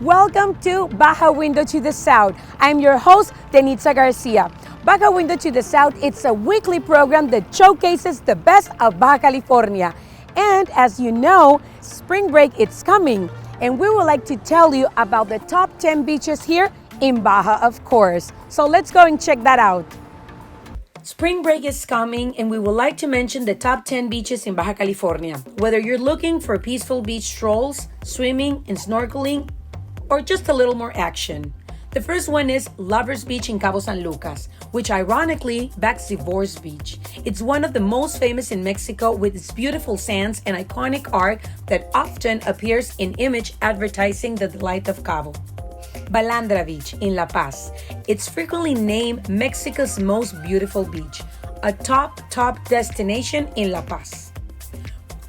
Welcome to Baja Window to the South. I'm your host, Denitza Garcia. Baja Window to the South, it's a weekly program that showcases the best of Baja California. And as you know, spring break is coming, and we would like to tell you about the top 10 beaches here in Baja, of course. So let's go and check that out. Spring break is coming, and we would like to mention the top 10 beaches in Baja California. Whether you're looking for peaceful beach strolls, swimming and snorkeling, or just a little more action. The first one is Lovers Beach in Cabo San Lucas, which ironically backs Divorce Beach. It's one of the most famous in Mexico with its beautiful sands and iconic art that often appears in image advertising the delight of Cabo. Balandra Beach in La Paz. It's frequently named Mexico's most beautiful beach, a top destination in La Paz.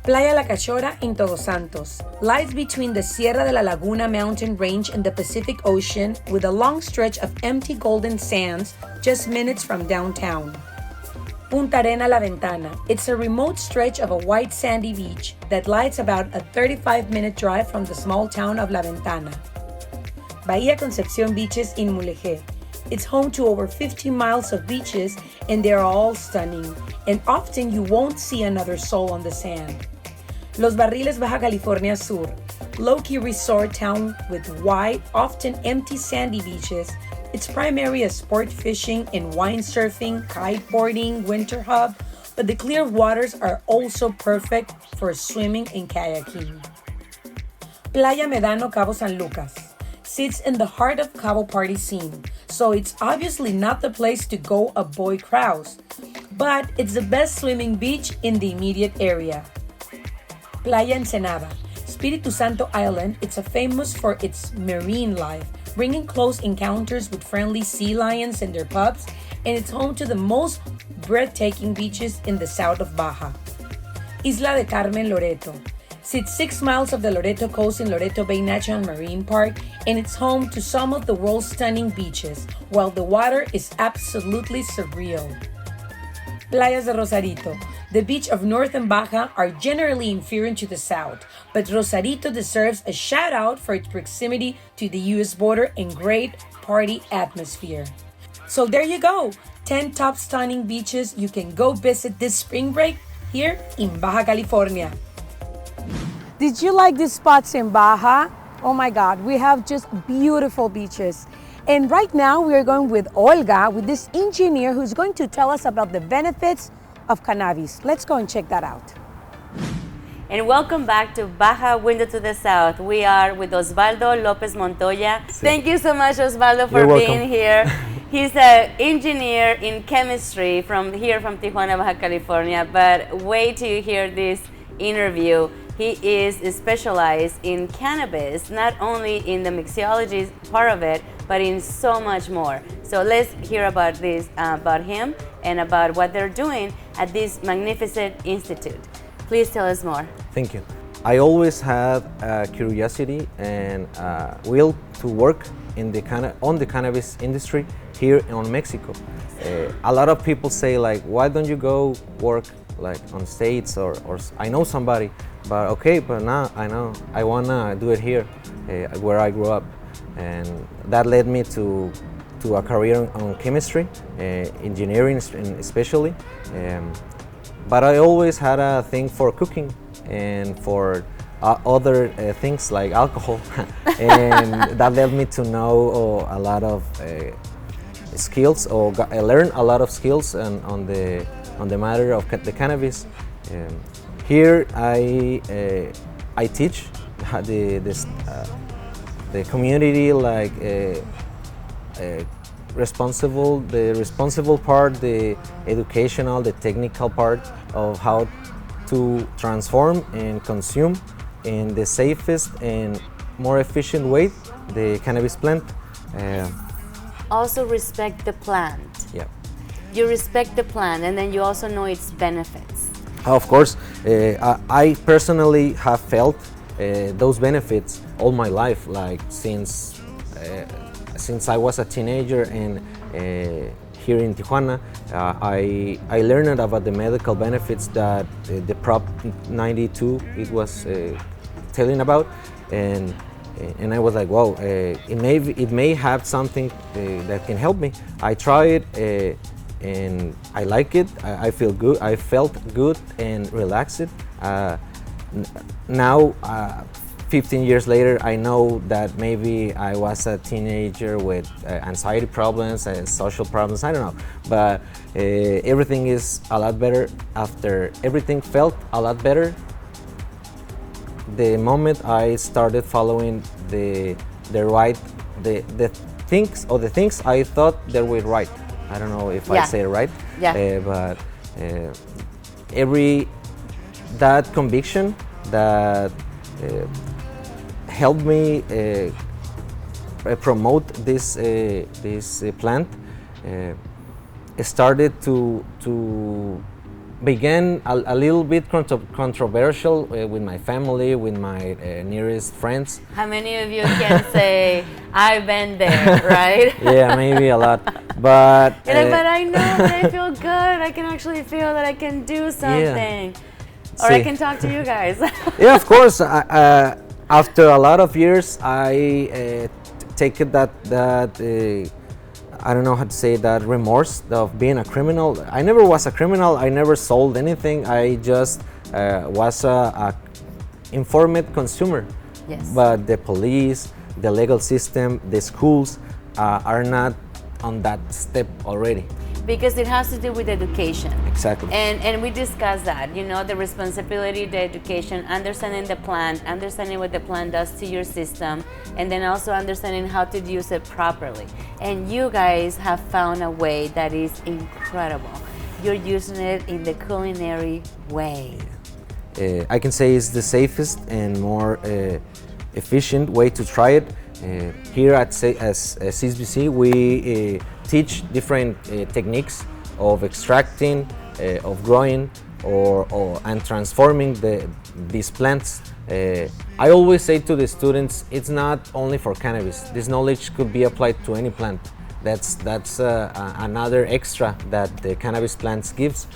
Playa La Cachora in Todos Santos lies between the Sierra de la Laguna mountain range and the Pacific Ocean with a long stretch of empty golden sands just minutes from downtown. Punta Arena La Ventana. It's a remote stretch of a white sandy beach that lies about a 35-minute drive from the small town of La Ventana. Bahía Concepción beaches in Mulegé. It's home to over 50 miles of beaches, and they're all stunning, and often you won't see another soul on the sand. Los Barriles Baja California Sur, low-key resort town with wide, often empty sandy beaches. It's primarily a sport fishing and wine surfing, kiteboarding, winter hub, but the clear waters are also perfect for swimming and kayaking. Playa Medano Cabo San Lucas sits in the heart of Cabo party scene, so it's obviously not the place to go avoid crowds, but it's the best swimming beach in the immediate area. Playa Ensenada, Espiritu Santo Island, it's famous for its marine life, bringing close encounters with friendly sea lions in their pubs, and it's home to the most breathtaking beaches in the south of Baja. Isla de Carmen Loreto sits 6 miles of the Loreto coast in Loreto Bay National Marine Park, and it's home to some of the world's stunning beaches, while the water is absolutely surreal. Playas de Rosarito. The beach of northern Baja are generally inferior to the south, but Rosarito deserves a shout out for its proximity to the US border and great party atmosphere. So there you go, 10 top stunning beaches you can go visit this spring break here in Baja California. Did you like these spots in Baja? Oh my God, we have just beautiful beaches. And right now we are going with Olga, with this engineer who's going to tell us about the benefits of cannabis. Let's go and check that out. And welcome back to Baja Window to the South. We are with Osvaldo López Montoya. Thank you so much, Osvaldo, for being here. He's an engineer in chemistry from Tijuana, Baja California. But wait till you hear this interview. He is specialized in cannabis, not only in the mixology part of it, but in so much more. So let's hear about this, about him and about what they're doing at this magnificent institute. Please tell us more. Thank you. I always had curiosity and will to work in on the cannabis industry here in Mexico. A lot of people say like, why don't you go work like on States or I know somebody, but okay, but now I wanna do it here where I grew up, and that led me to a career on chemistry, engineering especially, but I always had a thing for cooking and for other things like alcohol, and that led me to know a lot of skills, or I learned a lot of skills on the matter of the cannabis. Here I teach the community like the responsible part, the educational, the technical part of how to transform and consume in the safest and more efficient way the cannabis plant. Also respect the plant. Yeah. You respect the plant, and then you also know its benefits. Of course, I personally have felt those benefits all my life, like since I was a teenager, and here in Tijuana, I learned about the medical benefits that the Prop 92 it was telling about, and And I was like, wow, it may have something that can help me. I tried it, and I like it. I feel good. I felt good and relaxed. Now, 15 years later, I know that maybe I was a teenager with anxiety problems and social problems. I don't know, but everything is a lot better after. Everything felt a lot better the moment I started following the things I thought they were right. I don't know if I say it right. Yeah. But that conviction that helped me promote this plant started to began a little bit controversial with my family, with my nearest friends. How many of you can say, I've been there, right? Yeah, maybe a lot. But but I know that I feel good. I can actually feel that I can do something. Yeah. Or I can talk to you guys. Yeah, of course. After a lot of years, I take it that I don't know how to say that, remorse of being a criminal. I never was a criminal. I never sold anything. I just was a informed consumer. Yes. But the police, the legal system, the schools are not on that step already. Because it has to do with education. Exactly. And we discussed that, you know, the responsibility, the education, understanding the plant, understanding what the plant does to your system, and then also understanding how to use it properly. And you guys have found a way that is incredible. You're using it in the culinary way. I can say it's the safest and more efficient way to try it. Here at CESCBC, we teach different techniques of extracting, of growing, and transforming these plants. I always say to the students, it's not only for cannabis. This knowledge could be applied to any plant. That's another extra that the cannabis plants gives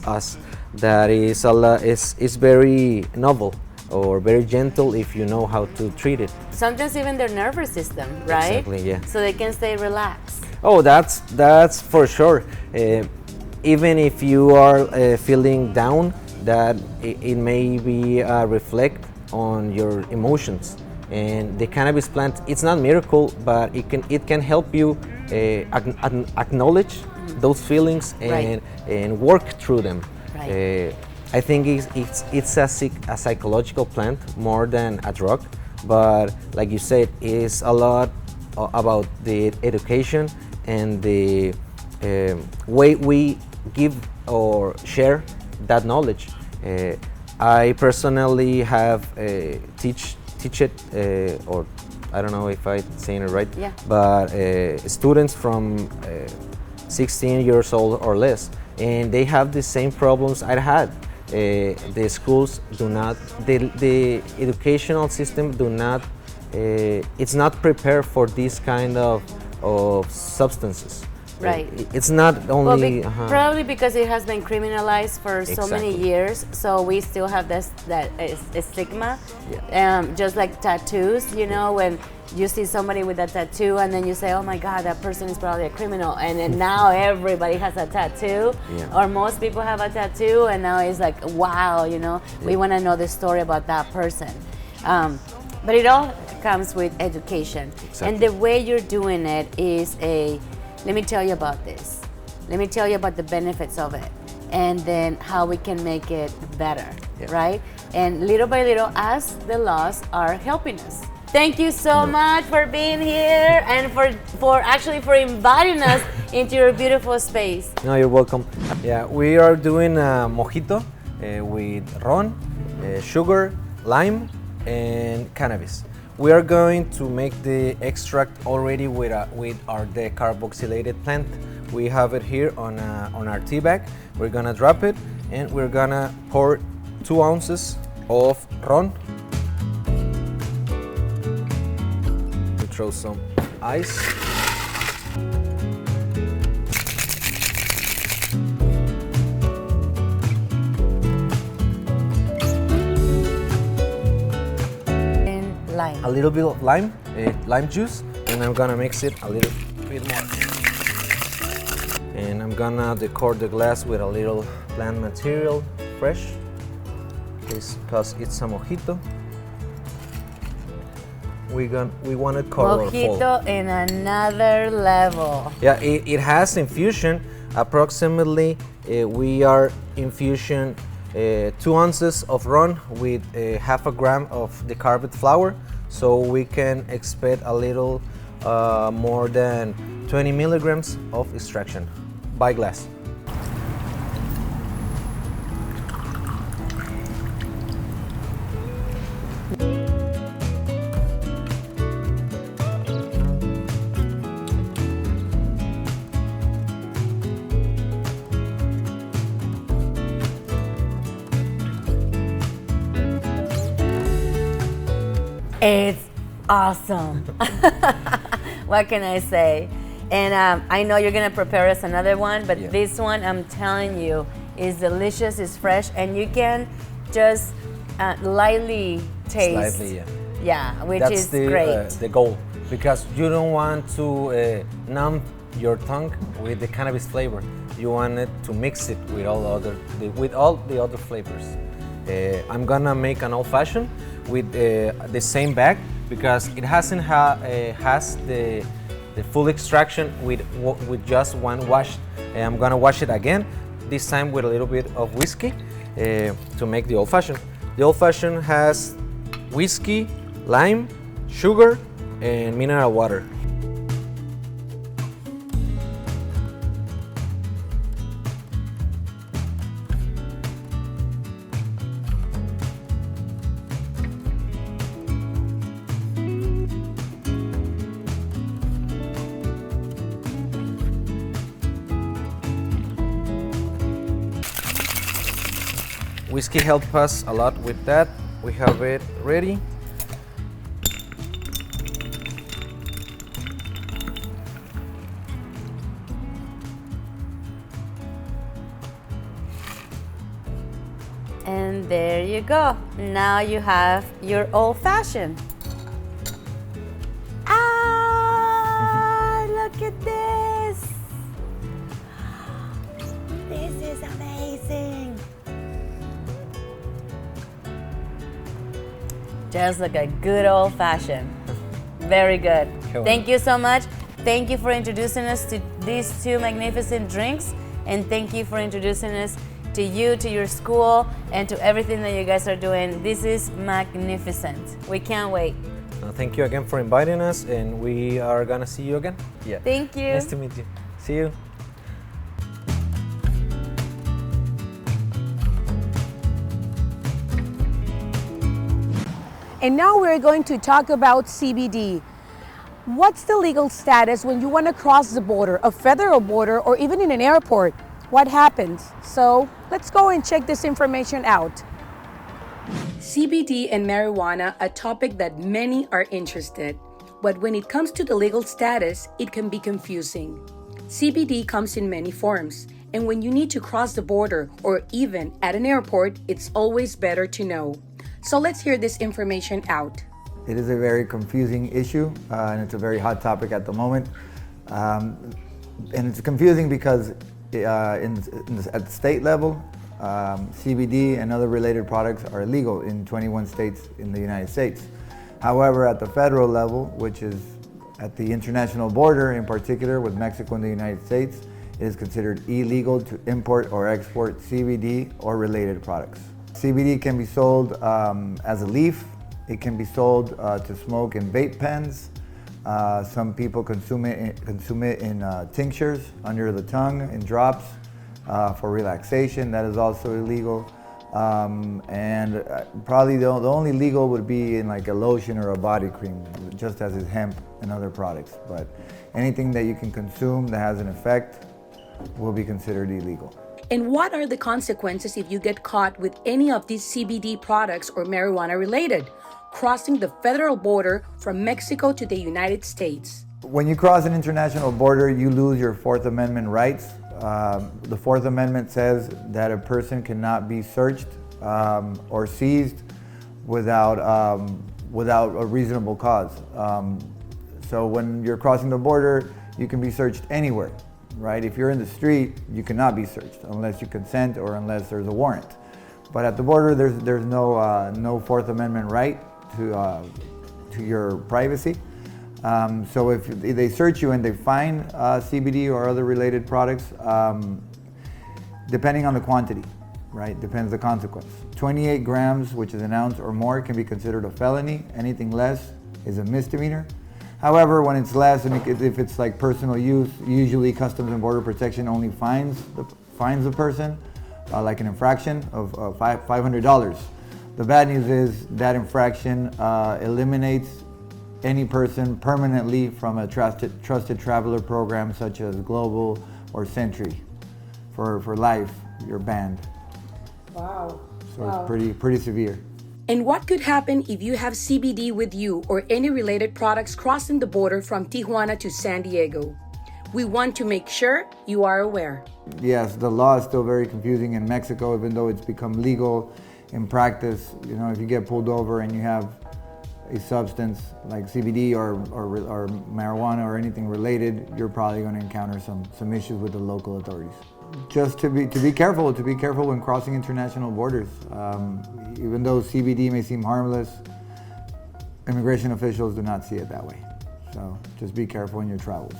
us. That is very novel or very gentle if you know how to treat it. Sometimes even their nervous system, right? Exactly, yeah. So they can stay relaxed. Oh, that's for sure. Even if you are feeling down, that it may be reflect on your emotions. And the cannabis plant, it's not a miracle, but it can help you acknowledge those feelings and work through them. Right. I think it's a psychological plant more than a drug, but like you said, it's a lot about the education and the way we give or share that knowledge. I personally have teach it, or I don't know if I'm saying it right, yeah. But students from 16 years old or less, and they have the same problems I had. The schools do not, the educational system do not, it's not prepared for this kind of substances. Right. It's not only probably because it has been criminalized for so many years, so we still have that stigma. Yeah. Just like tattoos, you know, when you see somebody with a tattoo and then you say, oh my God, that person is probably a criminal, and then now everybody has a tattoo, or most people have a tattoo, and now it's like, wow, you know, we want to know the story about that person. But it all comes with education. Exactly. And the way you're doing it is let me tell you about this. Let me tell you about the benefits of it, and then how we can make it better, right? And little by little, as the laws are helping us. Thank you so much for being here and for inviting us into your beautiful space. No, you're welcome. Yeah, we are doing a mojito with ron, sugar, lime, and cannabis. We are going to make the extract already with our decarboxylated plant. We have it here on our tea bag. We're gonna drop it, and we're gonna pour 2 ounces of ron. We throw some ice. Lime. lime. A little bit of lime, lime juice, and I'm gonna mix it a little bit more. And I'm gonna decor the glass with a little plant material, fresh, because it's a mojito. We want to colorful. Mojito in another level. Yeah, it has infusion. Approximately, we are infusion 2 ounces of rum with half a gram of decarbed flour, so we can expect a little more than 20 milligrams of extraction by glass. It's awesome. What can I say? And I know you're gonna prepare us another one, but this one, I'm telling you, is delicious, is fresh, and you can just lightly taste. Slightly, which That's is great. The goal, because you don't want to numb your tongue with the cannabis flavor. You want it to mix it with all the other flavors. I'm gonna make an old-fashioned with the same bag, because it has the full extraction with just one wash. I'm gonna wash it again, this time with a little bit of whiskey to make the old-fashioned. The old-fashioned has whiskey, lime, sugar, and mineral water. Whiskey helps us a lot with that. We have it ready. And there you go. Now you have your old-fashioned. Look at this. This is amazing. Just like a good old-fashioned. Very good. Thank you so much. Thank you for introducing us to these two magnificent drinks, and thank you for introducing us to you, to your school, and to everything that you guys are doing. This is magnificent. We can't wait. Thank you again for inviting us, and we are gonna see you again. Yeah. Thank you. Nice to meet you. See you. And now we're going to talk about CBD. What's the legal status when you want to cross the border, a federal border, or even in an airport? What happens? So let's go and check this information out. CBD and marijuana, a topic that many are interested. But when it comes to the legal status, it can be confusing. CBD comes in many forms, and when you need to cross the border or even at an airport, it's always better to know. So let's hear this information out. It is a very confusing issue, and it's a very hot topic at the moment. And it's confusing because at the state level, CBD and other related products are illegal in 21 states in the United States. However, at the federal level, which is at the international border, in particular with Mexico and the United States, it is considered illegal to import or export CBD or related products. CBD can be sold as a leaf. It can be sold to smoke in vape pens. Some people consume it in tinctures under the tongue, in drops for relaxation. That is also illegal. And probably the only legal would be in like a lotion or a body cream, just as is hemp and other products. But anything that you can consume that has an effect will be considered illegal. And what are the consequences if you get caught with any of these CBD products or marijuana related, crossing the federal border from Mexico to the United States? When you cross an international border, you lose your Fourth Amendment rights. The Fourth Amendment says that a person cannot be searched or seized without without a reasonable cause. So when you're crossing the border, you can be searched anywhere, right? If you're in the street, you cannot be searched unless you consent or unless there's a warrant. But at the border, there's no Fourth Amendment right to your privacy. So if they search you and they find CBD or other related products, depending on the quantity, right, depends the consequence. 28 grams, which is an ounce or more, can be considered a felony. Anything less is a misdemeanor. However, when it's less, and if it's like personal use, usually Customs and Border Protection only fines the person, like an infraction of $500. The bad news is that infraction eliminates any person permanently from a trusted traveler program such as Global or Sentry. For life, you're banned. Wow. So wow. It's pretty severe. And what could happen if you have CBD with you or any related products crossing the border from Tijuana to San Diego? We want to make sure you are aware. Yes, the law is still very confusing in Mexico, even though it's become legal in practice. You know, if you get pulled over and you have a substance like CBD or marijuana or anything related, you're probably going to encounter some issues with the local authorities. Just to be careful when crossing international borders. Even though CBD may seem harmless, immigration officials do not see it that way. So just be careful in your travels.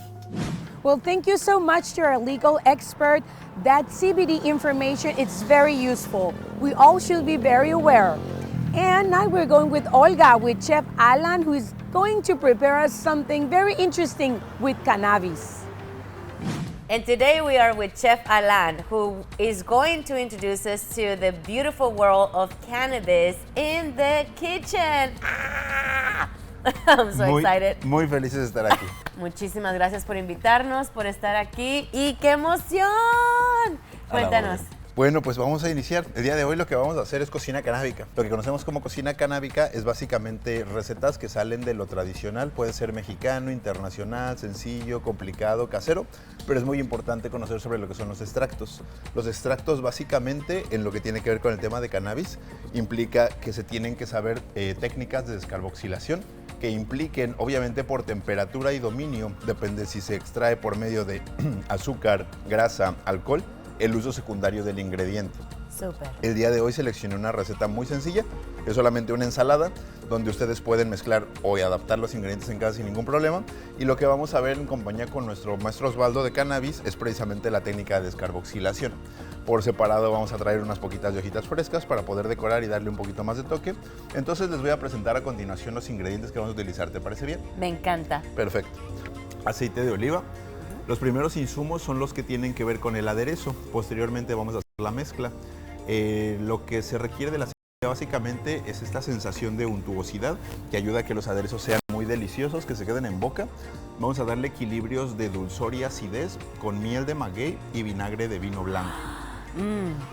Well, thank you so much to our legal expert. That CBD information, it's very useful. We all should be very aware. And now we're going with Olga, with Chef Alan, who is going to prepare us something very interesting with cannabis. And today we are with Chef Alan, who is going to introduce us to the beautiful world of cannabis in the kitchen. Ah! I'm so excited. Muy felices de estar aquí. Muchísimas gracias por invitarnos, por estar aquí. ¡Y qué emoción! Cuéntanos. Bueno, pues vamos a iniciar. El día de hoy lo que vamos a hacer es cocina canábica. Lo que conocemos como cocina canábica es básicamente recetas que salen de lo tradicional. Puede ser mexicano, internacional, sencillo, complicado, casero, pero es muy importante conocer sobre lo que son los extractos. Los extractos básicamente en lo que tiene que ver con el tema de cannabis implica que se tienen que saber técnicas de descarboxilación que impliquen, obviamente por temperatura y dominio, depende si se extrae por medio de azúcar, grasa, alcohol, el uso secundario del ingrediente. Súper. El día de hoy seleccioné una receta muy sencilla, es solamente una ensalada donde ustedes pueden mezclar o adaptar los ingredientes en casa sin ningún problema, y lo que vamos a ver en compañía con nuestro maestro Osvaldo de Cannabis es precisamente la técnica de descarboxilación. Por separado vamos a traer unas poquitas de hojitas frescas para poder decorar y darle un poquito más de toque. Entonces les voy a presentar a continuación los ingredientes que vamos a utilizar, ¿te parece bien? Me encanta. Perfecto. Aceite de oliva. Los primeros insumos son los que tienen que ver con el aderezo. Posteriormente vamos a hacer la mezcla. Lo que se requiere de la aceite básicamente es esta sensación de untuosidad que ayuda a que los aderezos sean muy deliciosos, que se queden en boca. Vamos a darle equilibrios de dulzor y acidez con miel de maguey y vinagre de vino blanco.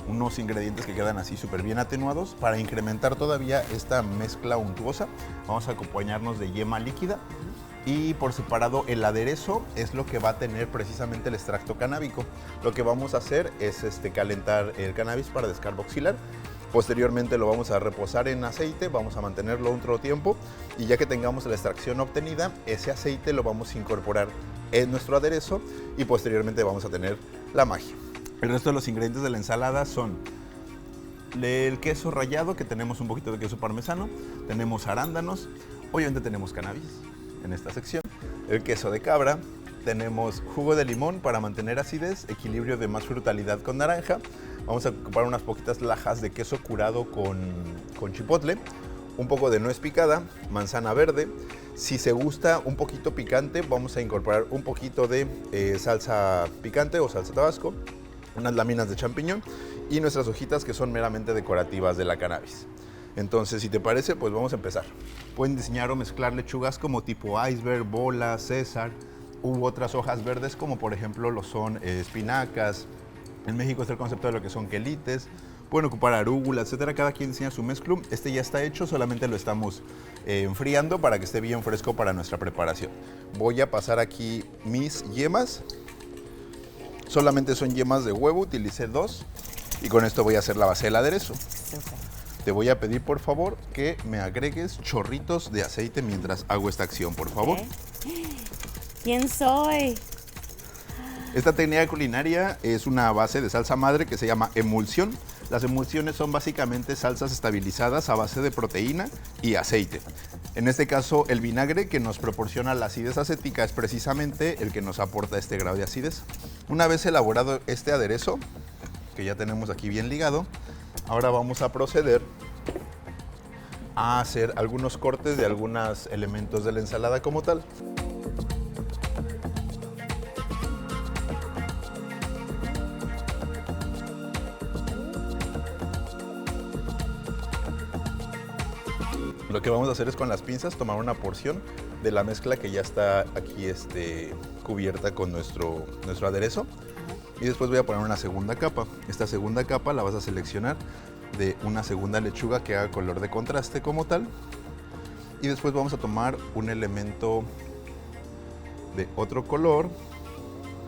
Unos ingredientes que quedan así súper bien atenuados. Para incrementar todavía esta mezcla untuosa, vamos a acompañarnos de yema líquida. Y por separado el aderezo es lo que va a tener precisamente el extracto canábico. Lo que vamos a hacer es calentar el cannabis para descarboxilar. Posteriormente lo vamos a reposar en aceite, vamos a mantenerlo otro tiempo y ya que tengamos la extracción obtenida, ese aceite lo vamos a incorporar en nuestro aderezo y posteriormente vamos a tener la magia. El resto de los ingredientes de la ensalada son el queso rallado, que tenemos un poquito de queso parmesano, tenemos arándanos, obviamente tenemos cannabis en esta sección, el queso de cabra, tenemos jugo de limón para mantener acidez, equilibrio de más frutalidad con naranja, vamos a ocupar unas poquitas lajas de queso curado con chipotle, un poco de nuez picada, manzana verde. Si se gusta un poquito picante, vamos a incorporar un poquito de salsa picante o salsa tabasco, unas láminas de champiñón y nuestras hojitas que son meramente decorativas de la cannabis. Entonces, si te parece, pues vamos a empezar. Pueden diseñar o mezclar lechugas como tipo iceberg, bola, César, u otras hojas verdes como por ejemplo lo son espinacas. En México está el concepto de lo que son quelites. Pueden ocupar arúgula, etcétera. Cada quien diseña su mezclum. Este ya está hecho, solamente lo estamos enfriando para que esté bien fresco para nuestra preparación. Voy a pasar aquí mis yemas. Solamente son yemas de huevo, utilicé 2. Y con esto voy a hacer la base del aderezo. Súper. te voy a pedir por favor que me agregues chorritos de aceite mientras hago esta acción, por favor. ¿Quién soy? Esta técnica culinaria es una base de salsa madre que se llama emulsión. Las emulsiones son básicamente salsas estabilizadas a base de proteína y aceite. En este caso, el vinagre que nos proporciona la acidez acética es precisamente el que nos aporta este grado de acidez. Una vez elaborado este aderezo, que ya tenemos aquí bien ligado, ahora vamos a proceder a hacer algunos cortes de algunos elementos de la ensalada como tal. Lo que vamos a hacer es con las pinzas tomar una porción de la mezcla que ya está aquí cubierta con nuestro aderezo. Y después voy a poner una segunda capa. Esta segunda capa la vas a seleccionar de una segunda lechuga que haga color de contraste como tal. Y después vamos a tomar un elemento de otro color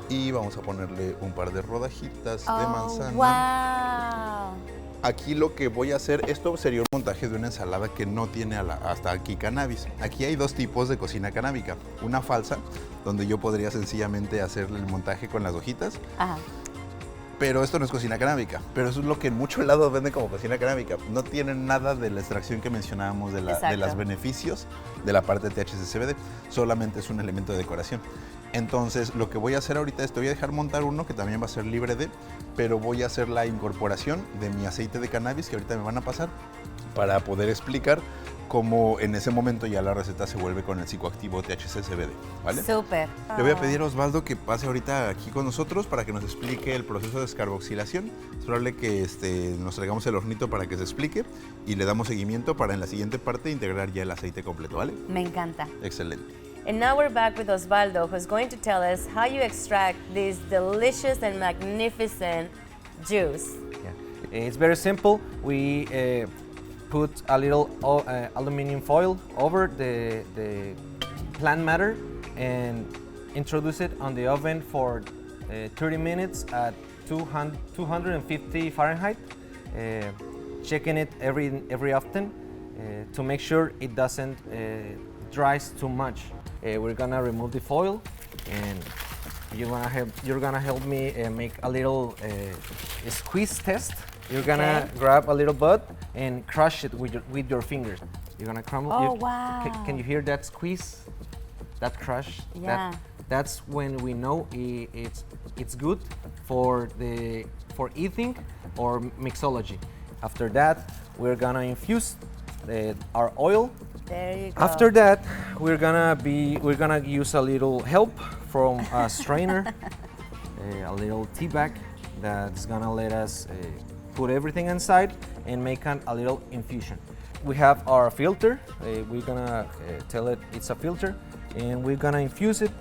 y vamos a ponerle un par de rodajitas de manzana. ¡Wow! Aquí lo que voy a hacer, esto sería un montaje de una ensalada que no tiene hasta aquí cannabis. Aquí hay dos tipos de cocina canábica. Una falsa, donde yo podría sencillamente hacer el montaje con las hojitas. Ajá. Pero esto no es cocina canábica. Pero eso es lo que en muchos lados venden como cocina canábica. No tienen nada de la extracción que mencionábamos de los beneficios de la parte de THC-CBD. Solamente es un elemento de decoración. Entonces, lo que voy a hacer ahorita es, te voy a dejar montar uno que también va a ser libre de, pero voy a hacer la incorporación de mi aceite de cannabis que ahorita me van a pasar para poder explicar cómo en ese momento ya la receta se vuelve con el psicoactivo THC-CBD, ¿vale? Súper. Le voy a pedir a Osvaldo que pase ahorita aquí con nosotros para que nos explique el proceso de descarboxilación. Es probable que nos traigamos el hornito para que se explique y le damos seguimiento para en la siguiente parte integrar ya el aceite completo, ¿vale? Me encanta. Excelente. And now we're back with Osvaldo, who's going to tell us how you extract this delicious and magnificent juice. Yeah. It's very simple. We put a little aluminum foil over the plant matter and introduce it on the oven for 30 minutes at 250 Fahrenheit. Checking it every often to make sure it doesn't dries too much. We're gonna remove the foil, and you're gonna help me make a little squeeze test. You're gonna grab a little bud and crush it with your fingers. You're gonna crumble. Oh, wow! Can you hear that squeeze? That crush? Yeah. That's when we know it's good for eating or mixology. After that, we're gonna infuse our oil. There you go. After that, we're gonna use a little help from a strainer, a little tea bag that's gonna let us put everything inside and make a little infusion. We have our filter. We're gonna tell it it's a filter, and we're gonna infuse it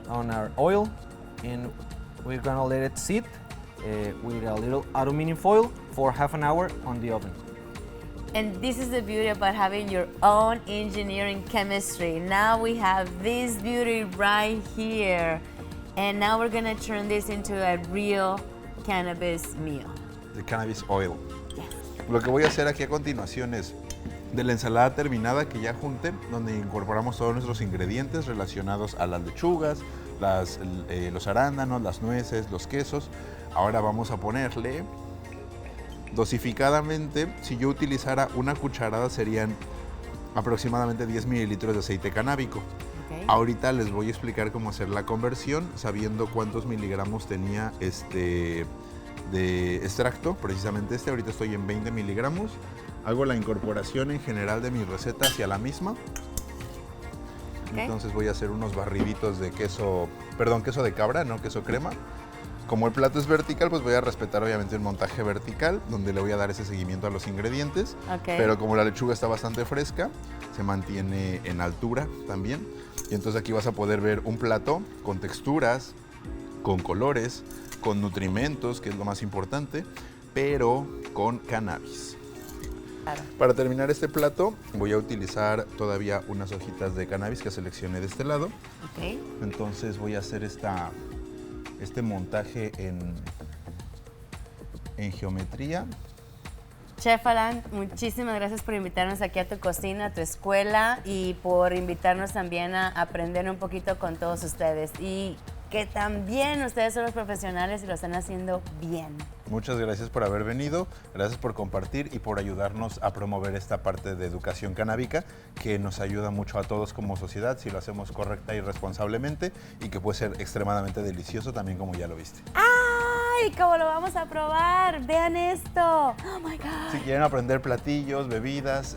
on our oil, and we're gonna let it sit with a little aluminum foil for half an hour on the oven. And this is the beauty about having your own engineering chemistry. Now we have this beauty right here. And now we're gonna turn this into a real cannabis meal. The cannabis oil. Yes. Lo que voy a hacer aquí a continuación es de la ensalada terminada que ya junté, donde incorporamos todos nuestros ingredientes relacionados a las lechugas, los arándanos, las nueces, los quesos. Ahora vamos a ponerle dosificadamente, si yo utilizara una cucharada serían aproximadamente 10 mililitros de aceite canábico. Okay. Ahorita les voy a explicar cómo hacer la conversión, sabiendo cuántos miligramos tenía de extracto, precisamente ahorita estoy en 20 miligramos. Hago la incorporación en general de mi receta hacia la misma. Okay. Entonces voy a hacer unos barriditos de queso de cabra, no queso crema. Como el plato es vertical, pues voy a respetar obviamente un montaje vertical, donde le voy a dar ese seguimiento a los ingredientes. Okay. Pero como la lechuga está bastante fresca, se mantiene en altura también. Y entonces aquí vas a poder ver un plato con texturas, con colores, con nutrimentos, que es lo más importante, pero con cannabis. Claro. Para terminar este plato, voy a utilizar todavía unas hojitas de cannabis que seleccioné de este lado. Okay. Entonces voy a hacer este montaje en geometría. Chef Alan, muchísimas gracias por invitarnos aquí a tu cocina, a tu escuela y por invitarnos también a aprender un poquito con todos ustedes. Y que también ustedes son los profesionales y lo están haciendo bien. Muchas gracias por haber venido, gracias por compartir y por ayudarnos a promover esta parte de educación canábica que nos ayuda mucho a todos como sociedad si lo hacemos correcta y responsablemente y que puede ser extremadamente delicioso también como ya lo viste. ¡Ay! ¿Cómo lo vamos a probar? Vean esto. ¡Oh, my God! Si quieren aprender platillos, bebidas,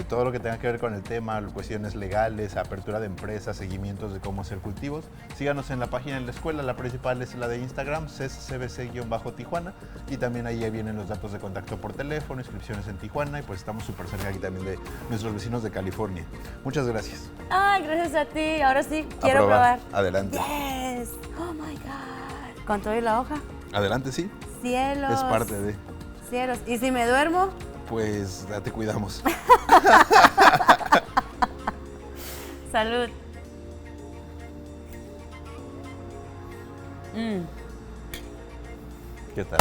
todo lo que tenga que ver con el tema, cuestiones legales, apertura de empresas, seguimientos de cómo hacer cultivos, síganos en la página de la escuela. La principal es la de Instagram, CESCBC-Tijuana, y también ahí vienen los datos de contacto por teléfono, inscripciones en Tijuana, y pues estamos súper cerca aquí también de nuestros vecinos de California. Muchas gracias. Ay, gracias a ti. Ahora sí, quiero probar. Adelante. Yes. Oh, my God. ¿Con todo y la hoja? Adelante, sí. Cielos. Es parte de... Cielos. ¿Y si me duermo? Pues ya te cuidamos. Salud. ¿Qué tal?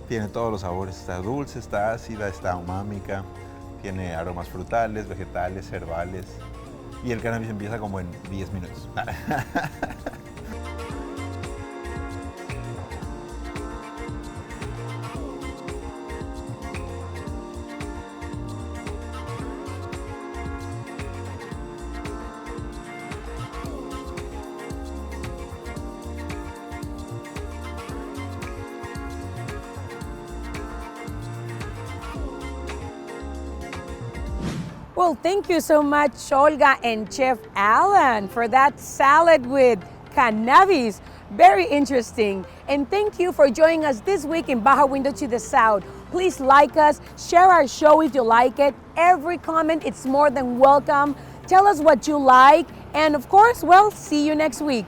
Tiene todos los sabores. Está dulce, está ácida, está umámica. Tiene aromas frutales, vegetales, herbales. Y el cannabis empieza como en 10 minutos. Well, thank you so much, Olga and Chef Alan, for that salad with cannabis. Very interesting. And thank you for joining us this week in Baja Window to the South. Please like us, share our show if you like it. Every comment, it's more than welcome. Tell us what you like. And of course, well, see you next week.